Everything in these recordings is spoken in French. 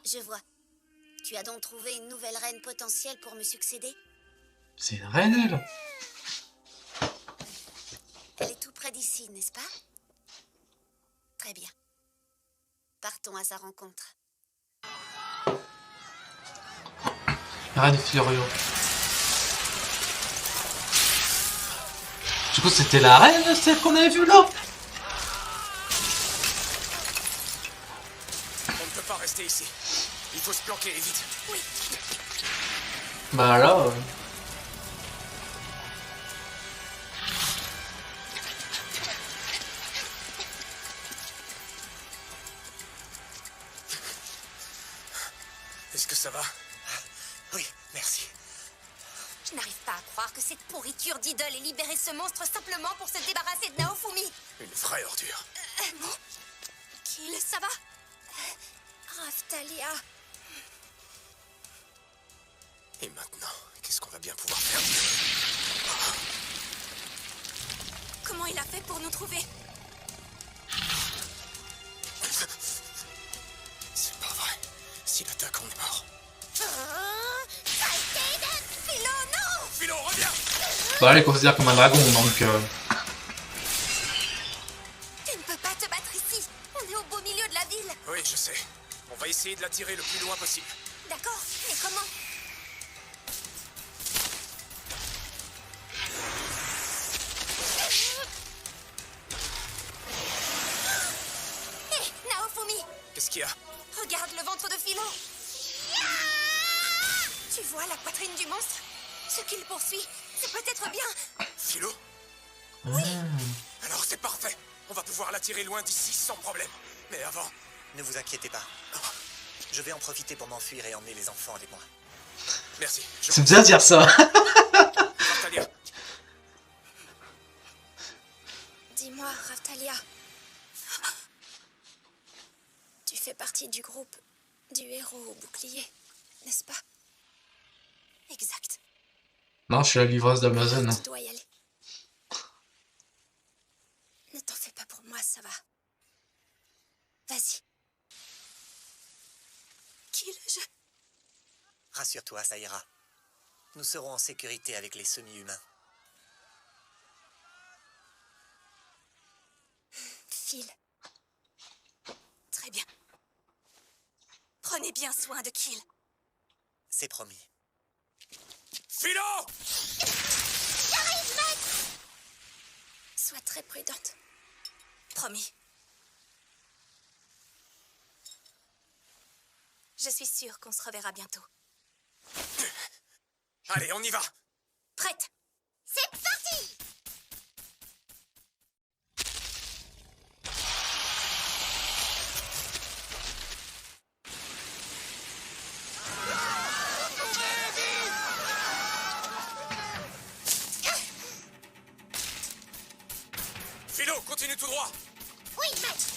Je vois. Tu as donc trouvé une nouvelle reine potentielle pour me succéder? C'est une reine, elle. Elle est tout près d'ici, n'est-ce pas? Très bien. Partons à sa rencontre. Reine Flurio. Du coup, c'était la reine, celle qu'on avait vue là. On ne peut pas rester ici. Il faut se planquer et vite. Oui. Bah là... Est-ce que ça va? Oui, merci. Je n'arrive pas à croire que cette pourriture d'idole ait libéré ce monstre simplement pour se débarrasser de Naofumi. Une vraie ordure. Kill, ça va? Raftalia. Et maintenant, qu'est-ce qu'on va bien pouvoir faire? Comment il a fait pour nous trouver? C'est pas vrai. S'il attaque, on est mort. Philo, non! Philo, reviens! Bah, elle est considérée comme un dragon, donc... Tu ne peux pas te battre ici. On est au beau milieu de la ville. Oui, je sais. On va essayer de la tirer le plus loin possible. D'accord, mais comment? Hé, Naofumi! Qu'est-ce qu'il y a? Regarde le ventre de Philo. Tu vois la poitrine du monstre? Ce qu'il poursuit, c'est peut-être bien. Philo? Oui. Alors c'est parfait. On va pouvoir la tirer loin d'ici sans problème. Mais avant... Ne vous inquiétez pas. Je vais en profiter pour m'enfuir et emmener les enfants avec moi. Merci. C'est bien de dire ça. Raftalia. Dis-moi, Raftalia. Tu fais partie du groupe du héros au bouclier, n'est-ce pas? Exact. Non, je suis la livreuse d'Amazon. Tu dois y aller. Ne t'en fais pas pour moi, ça va. Vas-y. Kill, Rassure-toi, ça ira. Nous serons en sécurité avec les semi-humains. Phil. Très bien. Prenez bien soin de Kill. C'est promis. Philo! J'arrive, maître! Sois très prudente. Promis. Je suis sûre qu'on se reverra bientôt. Allez, on y va! Prête? C'est parti! Philo, continue tout droit! Oui, maître!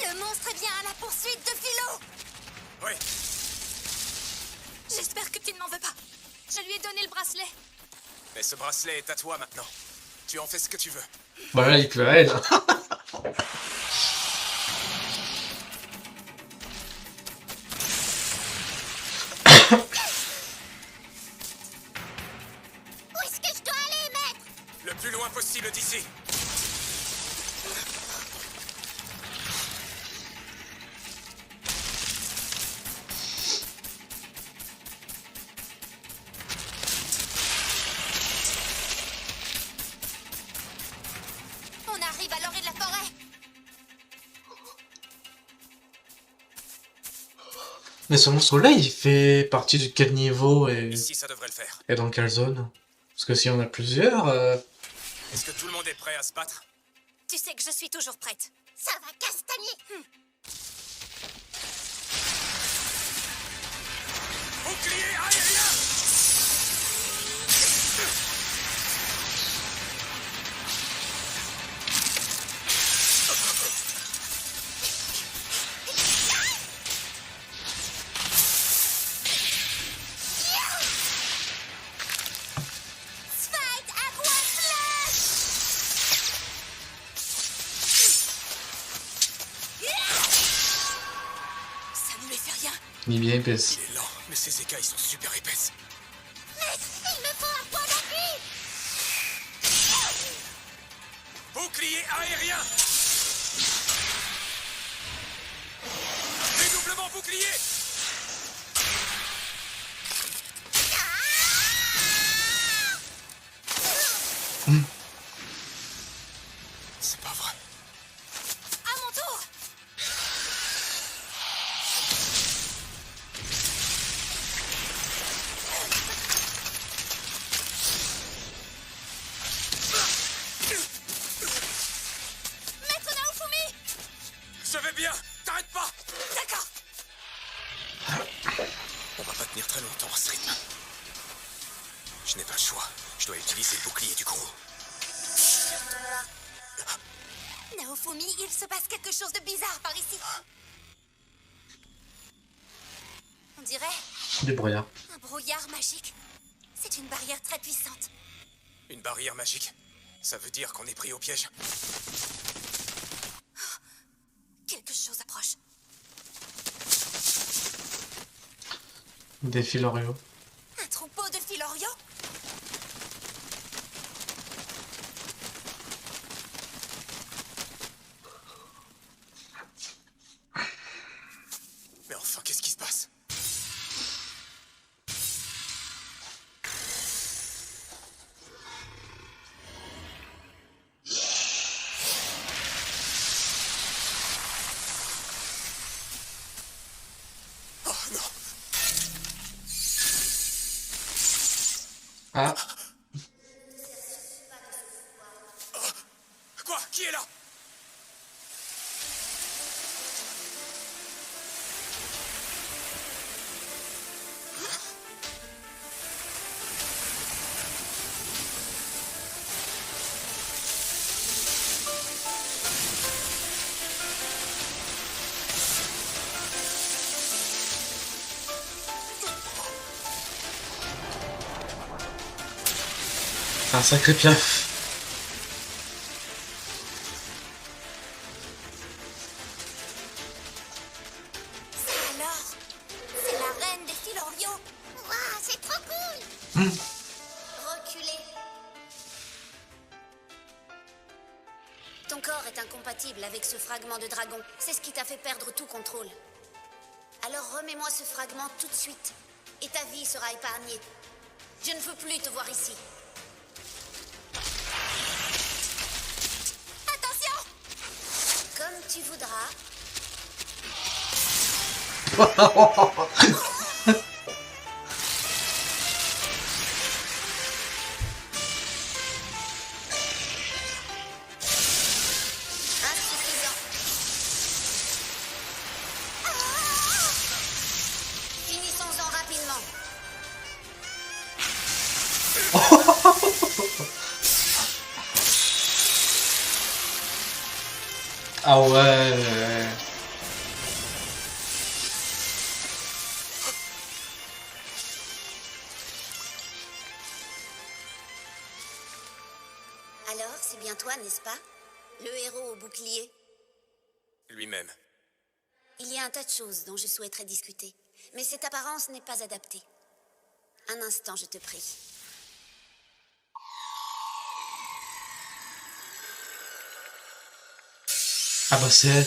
Le monstre est bien à la poursuite de Philo! Oui. J'espère que tu ne m'en veux pas. Je lui ai donné le bracelet. Mais ce bracelet est à toi maintenant. Tu en fais ce que tu veux. Bah là, il pleut à elle. Où est-ce que je dois aller, maître? Le plus loin possible d'ici. On arrive à l'orée de la forêt. Mais ce monstre-là, il fait partie de quel niveau Ici, ça devrait le faire. et dans quelle zone? Parce que s'il y en a plusieurs... Est-ce que tout le monde est prêt à se battre? Tu sais que je suis toujours prête. Ça va castagner. Bouclier aérien! Fight à bois. Il est bien épaisse. Il est lent, mais ses écailles sont super épaisses. Il me faut un point d'appui. Bouclier aérien. Dédoublement bouclier. C'est pas vrai. À mon tour. Maître Naofumi. Je vais bien. T'arrêtes pas. D'accord. On va pas tenir très longtemps à ce rythme. Je n'ai pas le choix. Je dois utiliser le bouclier du gros. Naofumi, il se passe quelque chose de bizarre par ici. On dirait Des brouillards. un brouillard magique. C'est une barrière très puissante. Une barrière magique. Ça veut dire qu'on est pris au piège. Quelque chose approche. Des Filorio. Un troupeau de Filorio. Mais enfin, qu'est-ce qui se passe? Oh non! Ah, Quoi? Qui est là? un sacré piaf. Ça alors, c'est la reine des Filorio. Waouh, c'est trop cool. Reculez. Ton corps est incompatible avec ce fragment de dragon. C'est ce qui t'a fait perdre tout contrôle. Alors remets-moi ce fragment tout de suite. Et ta vie sera épargnée. Je ne veux plus te voir ici. Attention! Comme tu voudras. Insuffisant. Finissons-en rapidement. Ah ouais. Alors, c'est bien toi, n'est-ce pas? Le héros au bouclier. Lui-même. Il y a un tas de choses dont je souhaiterais discuter. Mais cette apparence n'est pas adaptée. Un instant, je te prie. Ah bah c'est elle.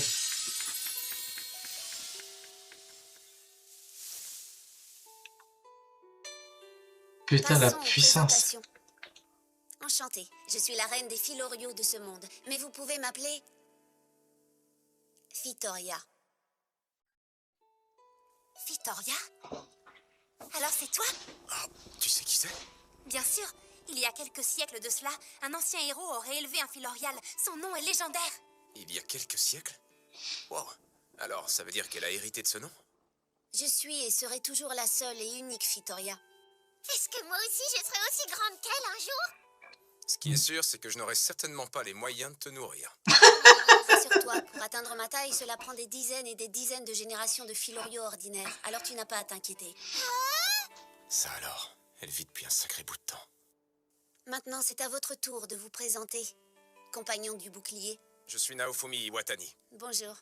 Putain, la Passons aux puissance. présentations. Enchantée, je suis la reine des Filorio de ce monde. Mais vous pouvez m'appeler... Fitoria. Fitoria? Alors c'est toi? Ah, tu sais qui c'est? Bien sûr, il y a quelques siècles de cela, un ancien héros aurait élevé un Filorial. Son nom est légendaire. Il y a quelques siècles? Wow. Alors, ça veut dire qu'elle a hérité de ce nom? Je suis et serai toujours la seule et unique Fitoria. Est-ce que moi aussi je serai aussi grande qu'elle un jour? Ce qui est sûr, c'est que je n'aurai certainement pas les moyens de te nourrir. Rassure-toi, pour atteindre ma taille, cela prend des dizaines et des dizaines de générations de Filorio ordinaires. Alors tu n'as pas à t'inquiéter. Ça alors, elle vit depuis un sacré bout de temps. Maintenant, c'est à votre tour de vous présenter. Compagnon du bouclier. Je suis Naofumi Iwatani. Bonjour.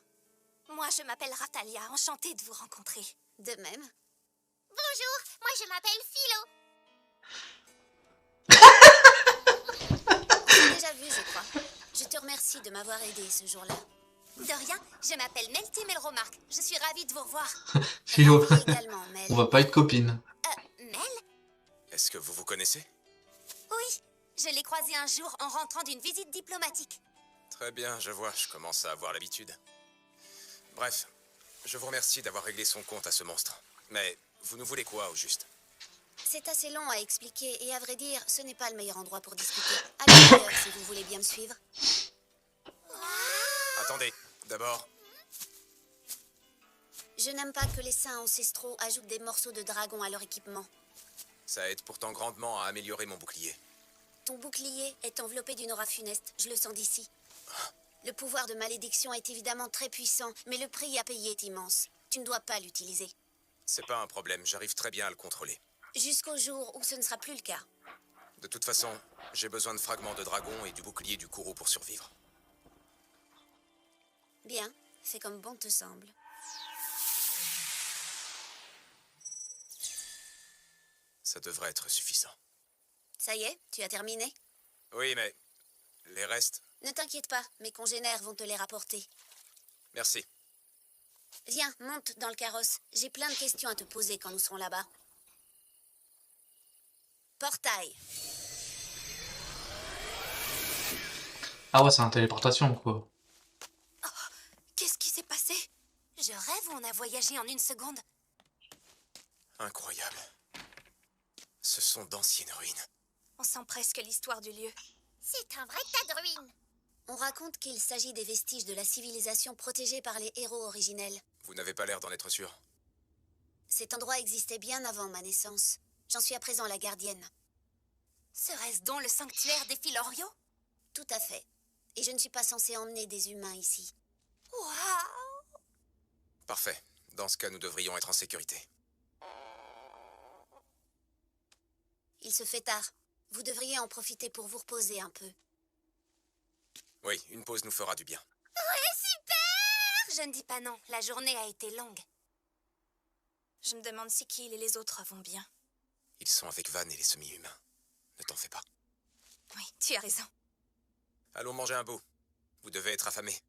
Moi, je m'appelle Ratalia, enchantée de vous rencontrer. De même. Bonjour, moi je m'appelle Philo. On s'est déjà vu, je crois. Je te remercie de m'avoir aidé ce jour-là. De rien, je m'appelle Melty Melromark. Je suis ravie de vous revoir. Philo, Ravie également, Mel. on va pas être copines. Mel? Est-ce que vous vous connaissez? Oui, je l'ai croisé un jour en rentrant d'une visite diplomatique. Très bien, je vois, je commence à avoir l'habitude. Bref, je vous remercie d'avoir réglé son compte à ce monstre. Mais vous nous voulez quoi, au juste? C'est assez long à expliquer et à vrai dire, ce n'est pas le meilleur endroit pour discuter. Allez ailleurs si vous voulez bien me suivre. Attendez, d'abord, Je n'aime pas que les saints ancestraux ajoutent des morceaux de dragon à leur équipement. ça aide pourtant grandement à améliorer mon bouclier. Ton bouclier est enveloppé d'une aura funeste, je le sens d'ici. Le pouvoir de malédiction est évidemment très puissant, mais le prix à payer est immense. Tu ne dois pas l'utiliser. C'est pas un problème, j'arrive très bien à le contrôler. Jusqu'au jour où ce ne sera plus le cas. De toute façon, j'ai besoin de fragments de dragon et du bouclier du Kourou pour survivre. Bien, fais comme bon te semble. Ça devrait être suffisant. Ça y est, tu as terminé? Oui, mais les restes... Ne t'inquiète pas, mes congénères vont te les rapporter. Merci. Viens, monte dans le carrosse. J'ai plein de questions à te poser quand nous serons là-bas. Portail. Ah ouais, c'est une téléportation, quoi. Qu'est-ce qui s'est passé? Je rêve ou on a voyagé en une seconde? Incroyable. Ce sont d'anciennes ruines. On sent presque l'histoire du lieu. C'est un vrai tas de ruines. On raconte qu'il s'agit des vestiges de la civilisation protégée par les héros originels. Vous n'avez pas l'air d'en être sûr. Cet endroit existait bien avant ma naissance. J'en suis à présent la gardienne. Serait-ce donc le sanctuaire des Filorio? Tout à fait. Et je ne suis pas censée emmener des humains ici. Waouh! Parfait. Dans ce cas, nous devrions être en sécurité. Il se fait tard. Vous devriez en profiter pour vous reposer un peu. Oui, une pause nous fera du bien. Je ne dis pas non, la journée a été longue. Je me demande si Kill et les autres vont bien. Ils sont avec Van et les semi-humains. Ne t'en fais pas. Oui, tu as raison. Allons manger un bout. Vous devez être affamés.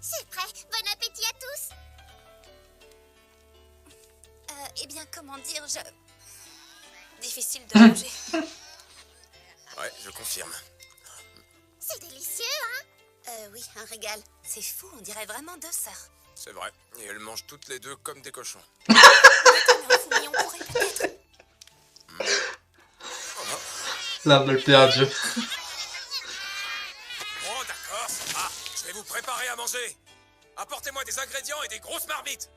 C'est prêt, bon appétit à tous. Eh bien, comment dire, difficile de manger. Ouais, je confirme. C'est délicieux, hein? Oui, un régal. C'est fou, on dirait vraiment deux sœurs. C'est vrai. Et elles mangent toutes les deux comme des cochons. Maintenant, Fumi, on pourrait peut-être... La balle perdue. Oh, d'accord. Ah, je vais vous préparer à manger. Apportez-moi des ingrédients et des grosses marmites.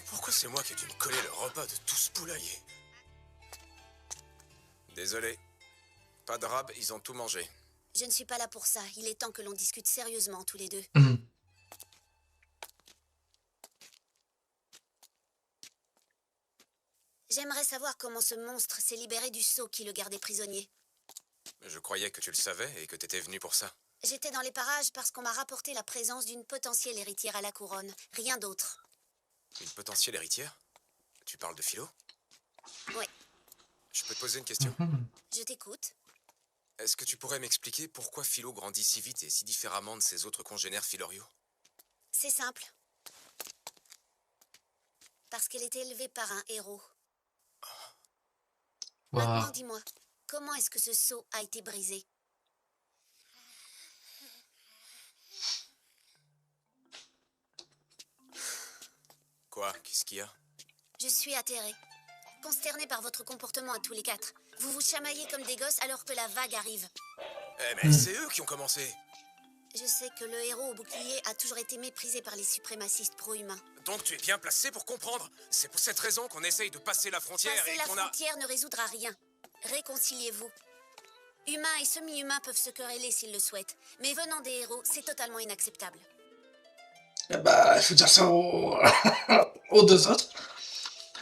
Pourquoi c'est moi qui ai dû me coller le repas de tout ce poulailler? Désolé. Pas de rab, ils ont tout mangé. Je ne suis pas là pour ça. Il est temps que l'on discute sérieusement tous les deux. J'aimerais savoir comment ce monstre s'est libéré du sceau qui le gardait prisonnier. Je croyais que tu le savais et que t'étais venu pour ça. J'étais dans les parages parce qu'on m'a rapporté la présence d'une potentielle héritière à la couronne. Rien d'autre. Une potentielle héritière? Tu parles de Philo? Ouais, Je peux te poser une question? je t'écoute. Est-ce que tu pourrais m'expliquer pourquoi Philo grandit si vite et si différemment de ses autres congénères Filorio? C'est simple. Parce qu'elle était élevée par un héros. Maintenant, Waouh. dis-moi, comment est-ce que ce sceau a été brisé? Quoi? Qu'est-ce qu'il y a? Je suis atterrée. Consternée par votre comportement à tous les quatre. Vous vous chamaillez comme des gosses alors que la vague arrive. Eh mais c'est eux qui ont commencé! Je sais que le héros au bouclier a toujours été méprisé par les suprémacistes pro-humains. Donc tu es bien placé pour comprendre. C'est pour cette raison qu'on essaye de passer la frontière Passer et la qu'on a... frontière ne résoudra rien. Réconciliez-vous. Humains et semi-humains peuvent se quereller s'ils le souhaitent. Mais venant des héros, c'est totalement inacceptable. Eh bah, il faut dire ça aux deux autres.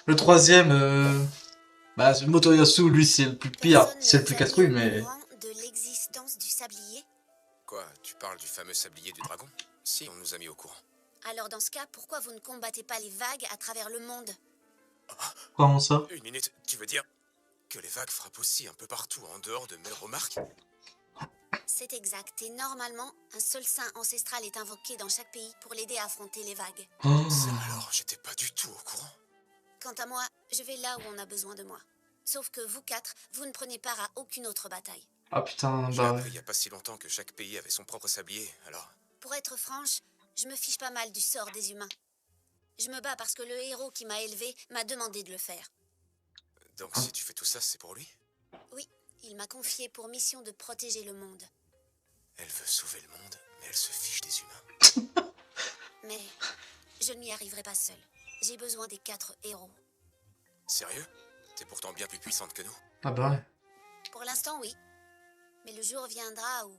Le troisième, bah, Motoyasu, lui, c'est le plus pire, Personne c'est ne le plus vous a casse-couille, mis au mais... courant de l'existence du sablier? Quoi, tu parles du fameux sablier du dragon? Si, on nous a mis au courant. Alors dans ce cas, pourquoi vous ne combattez pas les vagues à travers le monde? Comment ça? Une minute, tu veux dire que les vagues frappent aussi un peu partout en dehors de Melromark? C'est exact, et normalement, un seul saint ancestral est invoqué dans chaque pays pour l'aider à affronter les vagues. Oh. Ça alors, j'étais pas du tout au courant. Quant à moi, je vais là où on a besoin de moi. Sauf que vous quatre, vous ne prenez part à aucune autre bataille. Ah putain, J'ai bah appris ouais. il y a pas si longtemps que chaque pays avait son propre sablier, alors... Pour être franche, je me fiche pas mal du sort des humains. Je me bats parce que le héros qui m'a élevé m'a demandé de le faire. Donc si tu fais tout ça, c'est pour lui? Oui, il m'a confié pour mission de protéger le monde. Elle veut sauver le monde, mais elle se fiche des humains. Mais je n'y arriverai pas seule. J'ai besoin des 4 héros. Sérieux? T'es pourtant bien plus puissante que nous. Ah bah ouais. Pour l'instant, oui. Mais le jour viendra où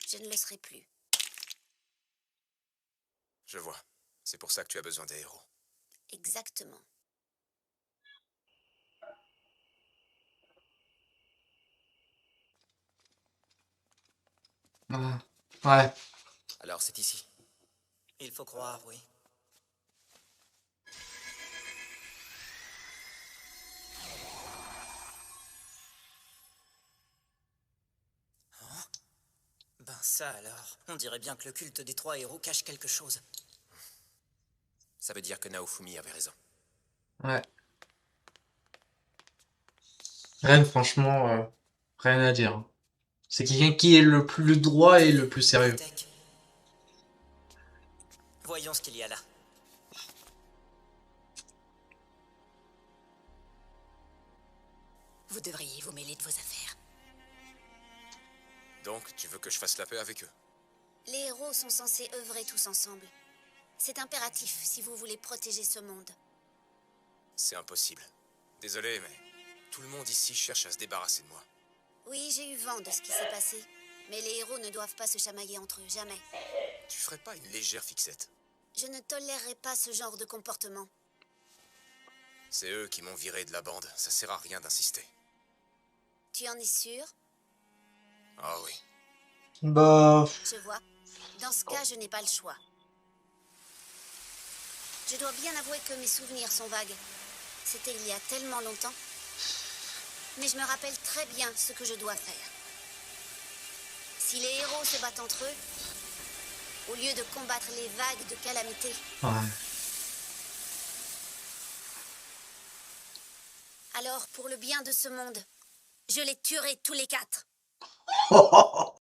je ne le serai plus. Je vois. C'est pour ça que tu as besoin des héros. Exactement. Ah, ouais. Alors c'est ici. Il faut croire, oui. Hein? Ben ça alors, on dirait bien que le culte des 3 héros cache quelque chose. Ça veut dire que Naofumi avait raison. Ouais. Ren, franchement, rien à dire. C'est quelqu'un qui est le plus droit et le plus sérieux. Tech. Voyons ce qu'il y a là. Vous devriez vous mêler de vos affaires. Donc, tu veux que je fasse la paix avec eux? Les héros sont censés œuvrer tous ensemble. C'est impératif si vous voulez protéger ce monde. C'est impossible. Désolé, mais tout le monde ici cherche à se débarrasser de moi. Oui, j'ai eu vent de ce qui s'est passé. Mais les héros ne doivent pas se chamailler entre eux, jamais. Tu ferais pas une légère fixette? Je ne tolérerai pas ce genre de comportement. C'est eux qui m'ont viré de la bande. Ça sert à rien d'insister. Tu en es sûr? Ah oui. Bah... Je vois. Dans ce cas, je n'ai pas le choix. Je dois bien avouer que mes souvenirs sont vagues. C'était il y a tellement longtemps. Mais je me rappelle très bien ce que je dois faire. Si les héros se battent entre eux, au lieu de combattre les vagues de calamité, Ouais. alors pour le bien de ce monde, je les tuerai tous les 4.